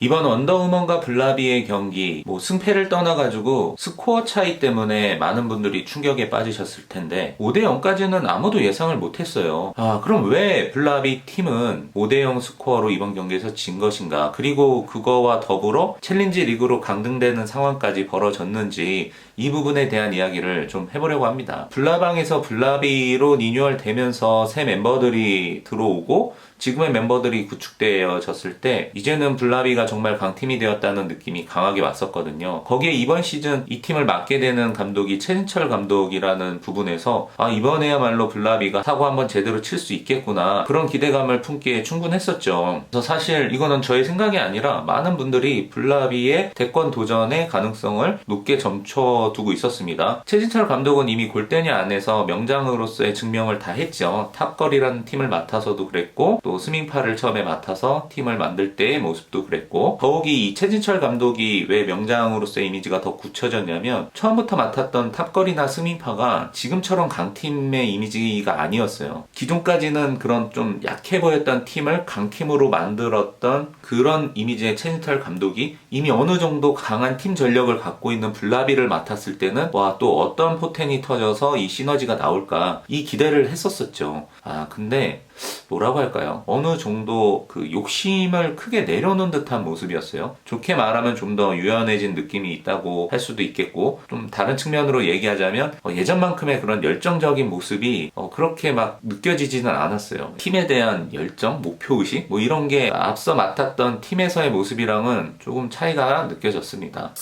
이번 원더우먼과 블라비의 경기, 승패를 떠나가지고 스코어 차이 때문에 많은 분들이 충격에 빠지셨을 텐데 5대0까지는 아무도 예상을 못했어요. 그럼 왜 블라비 팀은 5대0 스코어로 이번 경기에서 진 것인가? 그리고 그거와 더불어 챌린지 리그로 강등되는 상황까지 벌어졌는지 이 부분에 대한 이야기를 좀 해보려고 합니다. 블라방에서 블라비로 리뉴얼 되면서 새 멤버들이 들어오고 지금의 멤버들이 구축되어졌을 때 이제는 블라비가 정말 강팀이 되었다는 느낌이 강하게 왔었거든요. 거기에 이번 시즌 이 팀을 맡게 되는 감독이 최진철 감독이라는 부분에서 이번에야말로 블라비가 사고 한번 제대로 칠 수 있겠구나, 그런 기대감을 품기에 충분했었죠. 그래서 사실 이거는 저의 생각이 아니라 많은 분들이 블라비의 대권 도전의 가능성을 높게 점쳐두고 있었습니다. 최진철 감독은 이미 골대녀 안에서 명장으로서의 증명을 다 했죠. 탑걸이라는 팀을 맡아서도 그랬고 또 스밍파를 처음에 맡아서 팀을 만들 때의 모습도 그랬고, 더욱이 이 최진철 감독이 왜 명장으로서의 이미지가 더 굳혀졌냐면 처음부터 맡았던 탑걸이나 스밍파가 지금처럼 강팀의 이미지가 아니었어요. 기존까지는 그런 좀 약해 보였던 팀을 강팀으로 만들었던 그런 이미지의 최진철 감독이 이미 어느 정도 강한 팀 전력을 갖고 있는 블라비를 맡았을 때는 또 어떤 포텐이 터져서 이 시너지가 나올까, 이 기대를 했었었죠. 근데 뭐라고 할까요? 어느 정도 그 욕심을 크게 내려놓은 듯한 모습이었어요. 좋게 말하면 좀 더 유연해진 느낌이 있다고 할 수도 있겠고, 좀 다른 측면으로 얘기하자면 예전만큼의 그런 열정적인 모습이 그렇게 막 느껴지지는 않았어요. 팀에 대한 열정, 목표의식 이런 게 앞서 맡았던 팀에서의 모습이랑은 조금 차이가 느껴졌습니다.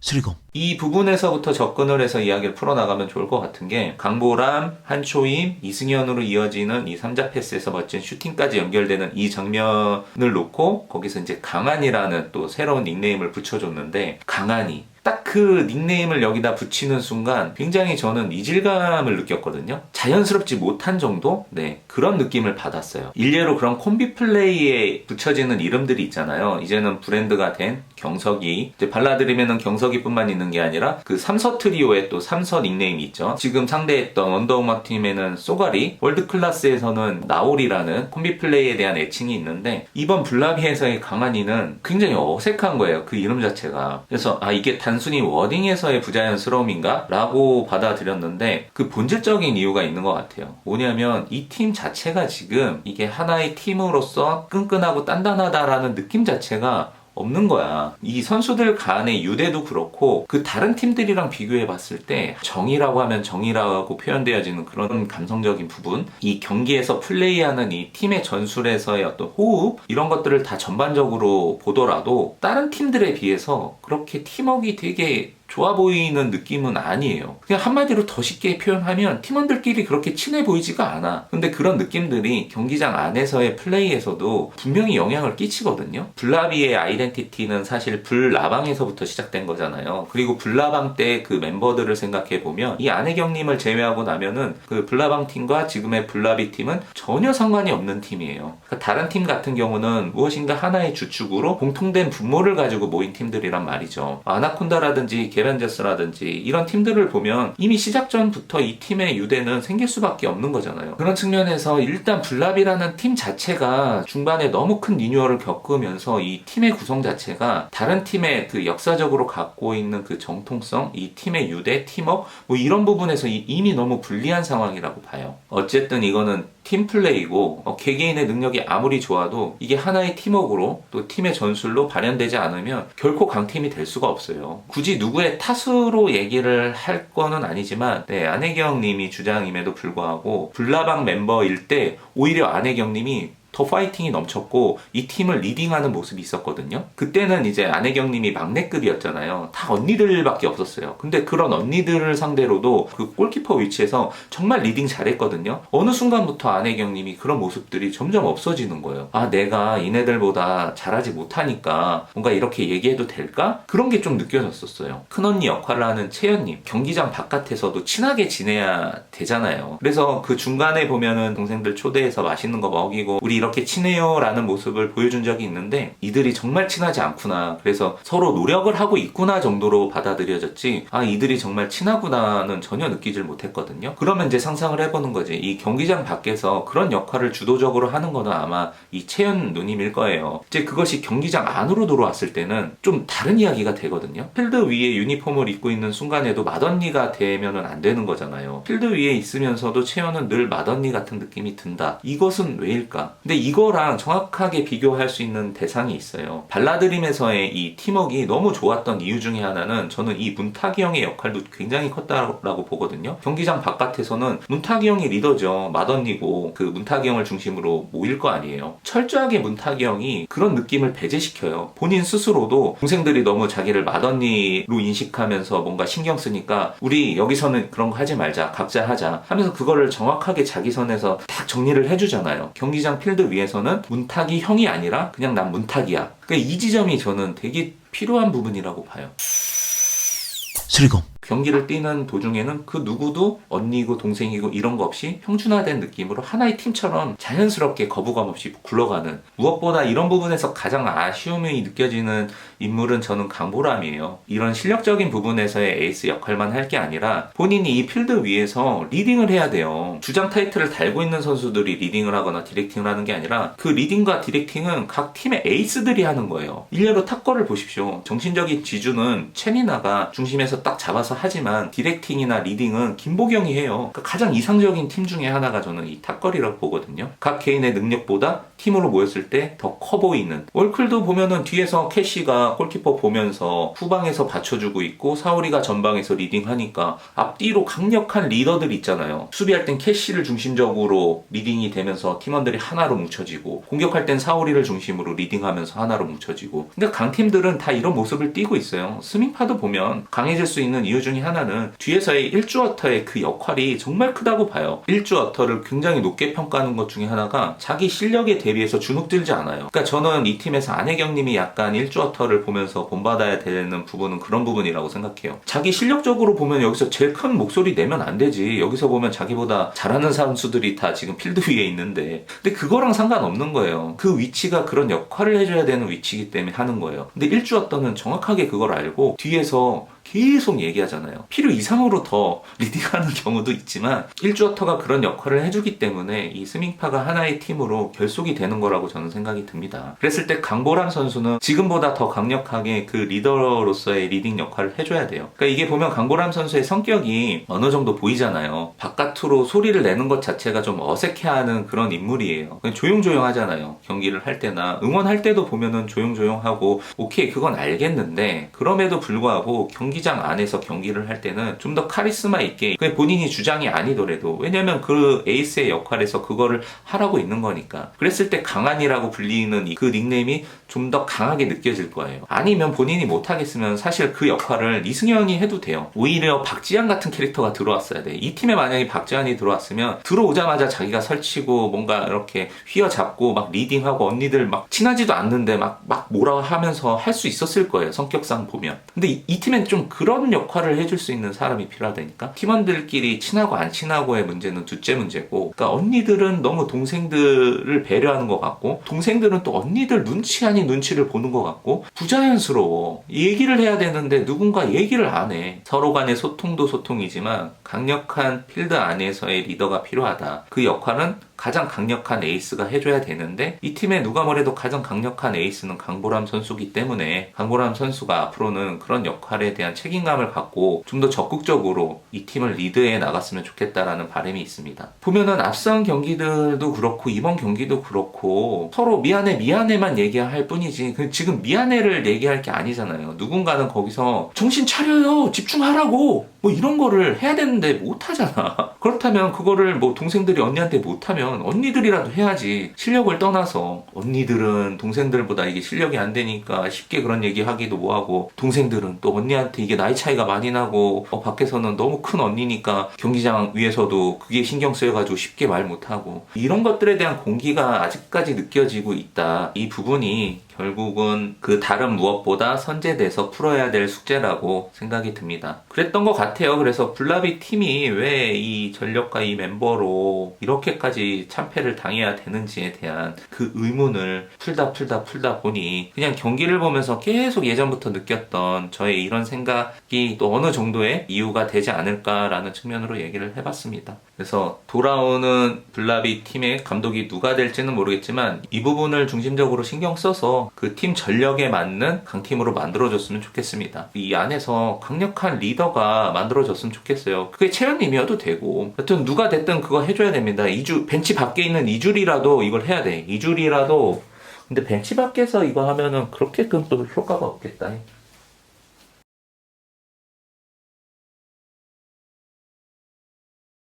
수리검. 이 부분에서부터 접근을 해서 이야기를 풀어나가면 좋을 것 같은 게, 강보람, 한초임, 이승현으로 이어지는 이 3자 패스에서 멋진 슈팅까지 연결되는 이 장면을 놓고 거기서 이제 강한이라는 또 새로운 닉네임을 붙여줬는데, 강한이 딱 그 닉네임을 여기다 붙이는 순간 굉장히 저는 이질감을 느꼈거든요. 자연스럽지 못한 정도? 그런 느낌을 받았어요. 일례로 그런 콤비 플레이에 붙여지는 이름들이 있잖아요. 이제는 브랜드가 된 경석이, 이제 발라드리면은 경석이뿐만 있는 게 아니라 그 삼서 트리오의 또 삼서 닉네임이 있죠. 지금 상대했던 원더우먼 팀에는 쏘가리, 월드클래스에서는 나올이라는 콤비 플레이에 대한 애칭이 있는데, 이번 블라비에서의 강한이는 굉장히 어색한 거예요. 그 이름 자체가. 그래서 이게 단순히 워딩에서의 부자연스러움인가? 라고 받아들였는데, 그 본질적인 이유가 있는 것 같아요. 뭐냐면 이 팀 자체가 지금 이게 하나의 팀으로서 끈끈하고 단단하다라는 느낌 자체가 없는 거야. 이 선수들 간의 유대도 그렇고 그 다른 팀들이랑 비교해 봤을 때 정이라고 하면 정이라고 표현되어지는 그런 감성적인 부분, 이 경기에서 플레이하는 이 팀의 전술에서의 어떤 호흡, 이런 것들을 다 전반적으로 보더라도 다른 팀들에 비해서 그렇게 팀워크가 되게 좋아 보이는 느낌은 아니에요. 그냥 한마디로 더 쉽게 표현하면 팀원들끼리 그렇게 친해 보이지가 않아. 근데 그런 느낌들이 경기장 안에서의 플레이에서도 분명히 영향을 끼치거든요. 블라비의 아이덴티티는 사실 블라방에서부터 시작된 거잖아요. 그리고 블라방 때 그 멤버들을 생각해보면 이 안혜경님을 제외하고 나면은 그 블라방 팀과 지금의 블라비 팀은 전혀 상관이 없는 팀이에요. 그러니까 다른 팀 같은 경우는 무엇인가 하나의 주축으로 공통된 분모를 가지고 모인 팀들이란 말이죠. 아나콘다라든지 게벤저스라든지 이런 팀들을 보면 이미 시작 전부터 이 팀의 유대는 생길 수밖에 없는 거잖아요. 그런 측면에서 일단 블라비라는 팀 자체가 중반에 너무 큰 리뉴얼을 겪으면서 이 팀의 구성 자체가 다른 팀의 그 역사적으로 갖고 있는 그 정통성, 이 팀의 유대, 팀워크 이런 부분에서 이미 너무 불리한 상황이라고 봐요. 어쨌든 이거는 팀플레이고 개개인의 능력이 아무리 좋아도 이게 하나의 팀워크로 또 팀의 전술로 발현되지 않으면 결코 강팀이 될 수가 없어요. 굳이 누구의 탓으로 얘기를 할 거는 아니지만 안혜경 님이 주장임에도 불구하고 블라방 멤버일 때 오히려 안혜경 님이 더 파이팅이 넘쳤고 이 팀을 리딩하는 모습이 있었거든요. 그때는 이제 안혜경님이 막내급이었잖아요. 다 언니들밖에 없었어요. 근데 그런 언니들을 상대로도 그 골키퍼 위치에서 정말 리딩 잘했거든요. 어느 순간부터 안혜경님이 그런 모습들이 점점 없어지는 거예요. 내가 얘네들보다 잘하지 못하니까 뭔가 이렇게 얘기해도 될까? 그런 게 좀 느껴졌었어요. 큰언니 역할을 하는 채연님, 경기장 바깥에서도 친하게 지내야 되잖아요. 그래서 그 중간에 보면은 동생들 초대해서 맛있는 거 먹이고 우리 이렇게 친해요 라는 모습을 보여준 적이 있는데 이들이 정말 친하지 않구나, 그래서 서로 노력을 하고 있구나 정도로 받아들여졌지, 아 이들이 정말 친하구나는 전혀 느끼질 못했거든요. 그러면 이제 상상을 해보는 거지. 이 경기장 밖에서 그런 역할을 주도적으로 하는 거는 아마 이 채연 누님일 거예요. 이제 그것이 경기장 안으로 들어왔을 때는 좀 다른 이야기가 되거든요. 필드 위에 유니폼을 입고 있는 순간에도 맏언니가 되면은 안 되는 거잖아요. 필드 위에 있으면서도 채연은 늘 맏언니 같은 느낌이 든다. 이것은 왜일까? 근데 이거랑 정확하게 비교할 수 있는 대상이 있어요. 발라드림에서의 이 팀워크가 너무 좋았던 이유 중에 하나는 저는 이 문탁이 형의 역할도 굉장히 컸다라고 보거든요. 경기장 바깥에서는 문탁이 형이 리더죠. 맏언니고 그 문탁이 형을 중심으로 모일 거 아니에요. 철저하게 문탁이 형이 그런 느낌을 배제시켜요. 본인 스스로도 동생들이 너무 자기를 맏언니로 인식하면서 뭔가 신경 쓰니까 우리 여기서는 그런 거 하지 말자, 각자 하자 하면서 그거를 정확하게 자기 선에서 딱 정리를 해주잖아요. 경기장 필드 위에서는 문탁이 형이 아니라 그냥 난 문탁이야. 그러니까 이 지점이 저는 되게 필요한 부분이라고 봐요. 슬리검. 경기를 뛰는 도중에는 그 누구도 언니고 동생이고 이런 거 없이 평준화된 느낌으로 하나의 팀처럼 자연스럽게 거부감 없이 굴러가는, 무엇보다 이런 부분에서 가장 아쉬움이 느껴지는 인물은 저는 강보람이에요. 이런 실력적인 부분에서의 에이스 역할만 할 게 아니라 본인이 이 필드 위에서 리딩을 해야 돼요. 주장 타이틀을 달고 있는 선수들이 리딩을 하거나 디렉팅을 하는 게 아니라 그 리딩과 디렉팅은 각 팀의 에이스들이 하는 거예요. 일례로 탁거를 보십시오. 정신적인 지주는 채니나가 중심에서 딱 잡아서 하지만 디렉팅이나 리딩은 김보경이 해요. 그러니까 가장 이상적인 팀 중에 하나가 저는 이 탁거리라고 보거든요. 각 개인의 능력보다 팀으로 모였을 때 더 커 보이는. 월클도 보면은 뒤에서 캐시가 골키퍼 보면서 후방에서 받쳐주고 있고 사우리가 전방에서 리딩하니까 앞뒤로 강력한 리더들 있잖아요. 수비할 땐 캐시를 중심적으로 리딩이 되면서 팀원들이 하나로 뭉쳐지고, 공격할 땐 사우리를 중심으로 리딩하면서 하나로 뭉쳐지고. 그러니까 강팀들은 다 이런 모습을 띠고 있어요. 스밍파도 보면 강해질 수 있는 이유 중에 하나는 뒤에서의 일주어터의 그 역할이 정말 크다고 봐요. 일주어터를 굉장히 높게 평가하는 것 중에 하나가 자기 실력에 대비해서 주눅들지 않아요. 그러니까 저는 이 팀에서 안혜경님이 약간 일주어터를 보면서 본받아야 되는 부분은 그런 부분이라고 생각해요. 자기 실력적으로 보면 여기서 제일 큰 목소리 내면 안 되지. 여기서 보면 자기보다 잘하는 선수들이 다 지금 필드 위에 있는데, 근데 그거랑 상관없는 거예요. 그 위치가 그런 역할을 해줘야 되는 위치이기 때문에 하는 거예요. 근데 일주어터는 정확하게 그걸 알고 뒤에서 계속 얘기하잖아요. 필요 이상으로 더 리딩하는 경우도 있지만 일주어터가 그런 역할을 해주기 때문에 이 스밍파가 하나의 팀으로 결속이 되는 거라고 저는 생각이 듭니다. 그랬을 때 강보람 선수는 지금보다 더 강력하게 그 리더로서의 리딩 역할을 해줘야 돼요. 그러니까 이게 보면 강보람 선수의 성격이 어느 정도 보이잖아요. 바깥으로 소리를 내는 것 자체가 좀 어색해하는 그런 인물이에요. 그냥 조용조용하잖아요. 경기를 할 때나 응원할 때도 보면은 조용조용하고, 오케이 그건 알겠는데 그럼에도 불구하고 경기장 안에서 경기를 할 때는 좀 더 카리스마 있게, 그게 본인이 주장이 아니더라도, 왜냐면 그 에이스의 역할에서 그거를 하라고 있는 거니까. 그랬을 때 강한이라고 불리는 그 닉네임이 좀 더 강하게 느껴질 거예요. 아니면 본인이 못하겠으면 사실 그 역할을 이승현이 해도 돼요. 오히려 박지한 같은 캐릭터가 들어왔어야 돼. 이 팀에 만약에 박지한이 들어왔으면 들어오자마자 자기가 설치고 뭔가 이렇게 휘어잡고 막 리딩하고 언니들 막 친하지도 않는데 막 뭐라 하면서 할 수 있었을 거예요. 성격상 보면. 근데 이 팀엔 좀 그런 역할을 해줄 수 있는 사람이 필요하다니까. 팀원들끼리 친하고 안 친하고의 문제는 둘째 문제고, 그러니까 언니들은 너무 동생들을 배려하는 것 같고 동생들은 또 언니들 눈치 아닌 눈치를 보는 것 같고 부자연스러워. 얘기를 해야 되는데 누군가 얘기를 안 해. 서로 간의 소통도 소통이지만 강력한 필드 안에서의 리더가 필요하다. 그 역할은 가장 강력한 에이스가 해줘야 되는데 이 팀에 누가 뭐래도 가장 강력한 에이스는 강보람 선수기 때문에 강보람 선수가 앞으로는 그런 역할에 대한 책임감을 갖고 좀 더 적극적으로 이 팀을 리드해 나갔으면 좋겠다라는 바람이 있습니다. 보면은 앞선 경기들도 그렇고 이번 경기도 그렇고 서로 미안해만 얘기할 뿐이지 지금 미안해를 얘기할 게 아니잖아요. 누군가는 거기서 정신 차려요, 집중하라고 뭐 이런 거를 해야 되는데 못하잖아. 그렇다면 그거를 뭐 동생들이 언니한테 못하면 언니들이라도 해야지. 실력을 떠나서 언니들은 동생들보다 이게 실력이 안 되니까 쉽게 그런 얘기 하기도 뭐하고, 동생들은 또 언니한테 이게 나이 차이가 많이 나고 밖에서는 너무 큰 언니니까 경기장 위에서도 그게 신경 쓰여가지고 쉽게 말 못하고, 이런 것들에 대한 공기가 아직까지 느껴지고 있다. 이 부분이 결국은 그 다른 무엇보다 선제돼서 풀어야 될 숙제라고 생각이 듭니다. 그랬던 것 같아요. 그래서 블라비 팀이 왜 이 전력과 이 멤버로 이렇게까지 이렇게까지 참패를 당해야 되는지에 대한 그 의문을 풀다 보니 그냥 경기를 보면서 계속 예전부터 느꼈던 저의 이런 생각이 또 어느 정도의 이유가 되지 않을까라는 측면으로 얘기를 해봤습니다. 그래서 돌아오는 블라비 팀의 감독이 누가 될지는 모르겠지만 이 부분을 중심적으로 신경 써서 그 팀 전력에 맞는 강팀으로 만들어줬으면 좋겠습니다. 이 안에서 강력한 리더가 만들어졌으면 좋겠어요. 그게 채연님이어도 되고 하여튼 누가 됐든 그거 해줘야 됩니다. 벤치 밖에 있는 이줄이라도 이걸 해야 돼. 이줄이라도 근데 벤치 밖에서 이거 하면은 그렇게끔 또 효과가 없겠다.